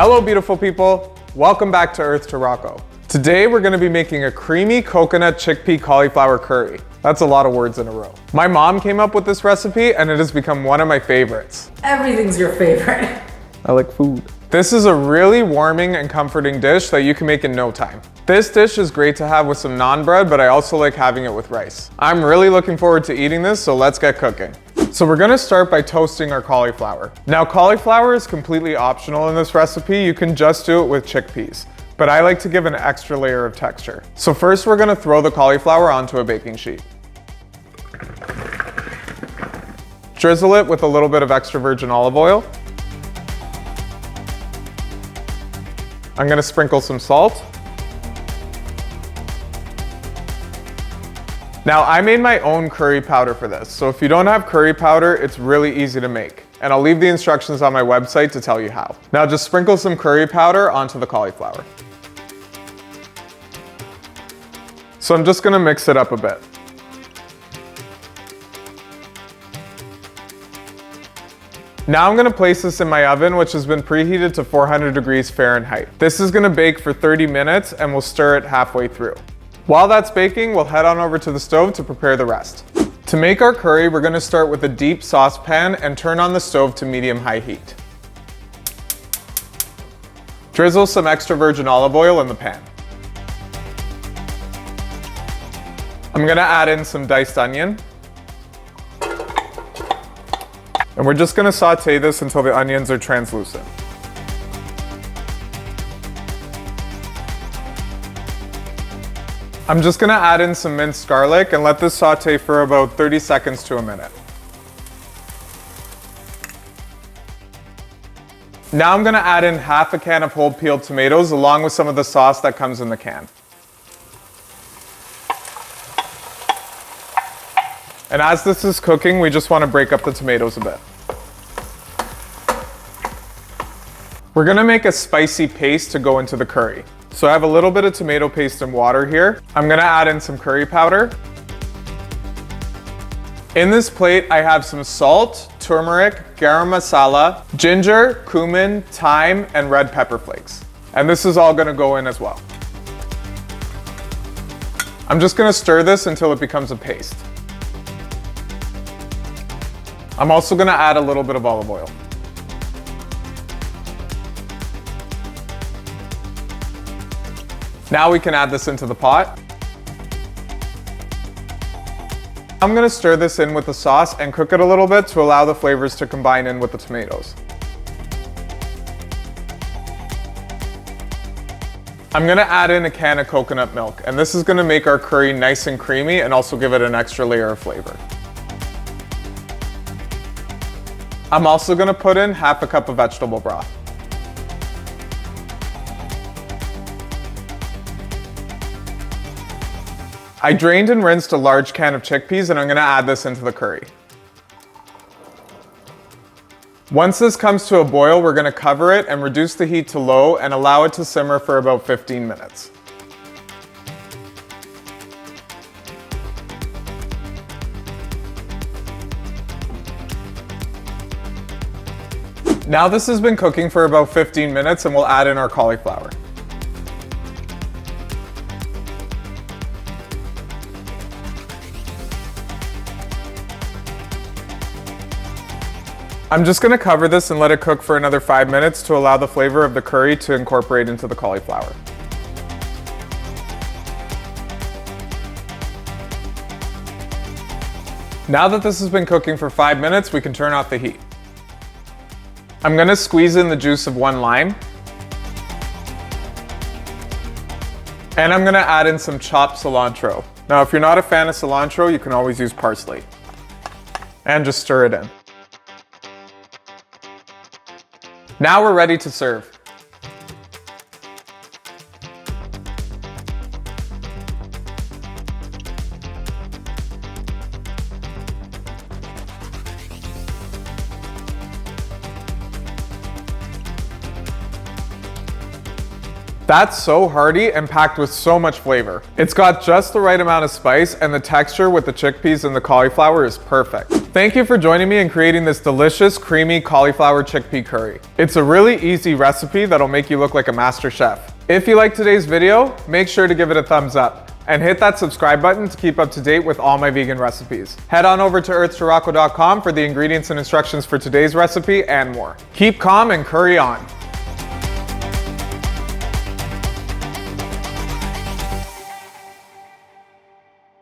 Hello beautiful people, welcome back to Earth to Rocco. Today we're going to be making a creamy coconut chickpea cauliflower curry. That's a lot of words in a row. My mom came up with this recipe and it has become one of my favorites. Everything's your favorite. I like food. This is a really warming and comforting dish that you can make in no time. This dish is great to have with some naan bread, but I also like having it with rice. I'm really looking forward to eating this, so let's get cooking. So we're gonna start by toasting our cauliflower. Now cauliflower is completely optional in this recipe. You can just do it with chickpeas, but I like to give an extra layer of texture. So first we're gonna throw the cauliflower onto a baking sheet. Drizzle it with a little bit of extra virgin olive oil. I'm gonna sprinkle some salt. Now I made my own curry powder for this, so if you don't have curry powder, it's really easy to make. And I'll leave the instructions on my website to tell you how. Now just sprinkle some curry powder onto the cauliflower. So I'm just gonna mix it up a bit. Now I'm gonna place this in my oven, which has been preheated to 400 degrees Fahrenheit. This is gonna bake for 30 minutes and we'll stir it halfway through. While that's baking, we'll head on over to the stove to prepare the rest. To make our curry, we're gonna start with a deep saucepan and turn on the stove to medium-high heat. Drizzle some extra virgin olive oil in the pan. I'm gonna add in some diced onion. And we're just gonna saute this until the onions are translucent. I'm just gonna add in some minced garlic and let this saute for about 30 seconds to a minute. Now I'm gonna add in half a can of whole peeled tomatoes along with some of the sauce that comes in the can. And as this is cooking, we just wanna break up the tomatoes a bit. We're gonna make a spicy paste to go into the curry. So I have a little bit of tomato paste and water here. I'm gonna add in some curry powder. In this plate, I have some salt, turmeric, garam masala, ginger, cumin, thyme, and red pepper flakes. And this is all gonna go in as well. I'm just gonna stir this until it becomes a paste. I'm also gonna add a little bit of olive oil. Now we can add this into the pot. I'm gonna stir this in with the sauce and cook it a little bit to allow the flavors to combine in with the tomatoes. I'm gonna add in a can of coconut milk, and this is gonna make our curry nice and creamy and also give it an extra layer of flavor. I'm also gonna put in half a cup of vegetable broth. I drained and rinsed a large can of chickpeas and I'm gonna add this into the curry. Once this comes to a boil, we're gonna cover it and reduce the heat to low and allow it to simmer for about 15 minutes. Now this has been cooking for about 15 minutes and we'll add in our cauliflower. I'm just gonna cover this and let it cook for another 5 minutes to allow the flavor of the curry to incorporate into the cauliflower. Now that this has been cooking for 5 minutes, we can turn off the heat. I'm gonna squeeze in the juice of 1 lime. And I'm gonna add in some chopped cilantro. Now, if you're not a fan of cilantro, you can always use parsley. And just stir it in. Now we're ready to serve. That's so hearty and packed with so much flavor. It's got just the right amount of spice, and the texture with the chickpeas and the cauliflower is perfect. Thank you for joining me in creating this delicious, creamy cauliflower chickpea curry. It's a really easy recipe that'll make you look like a master chef. If you liked today's video, make sure to give it a thumbs up and hit that subscribe button to keep up to date with all my vegan recipes. Head on over to earthchurrasco.com for the ingredients and instructions for today's recipe and more. Keep calm and curry on.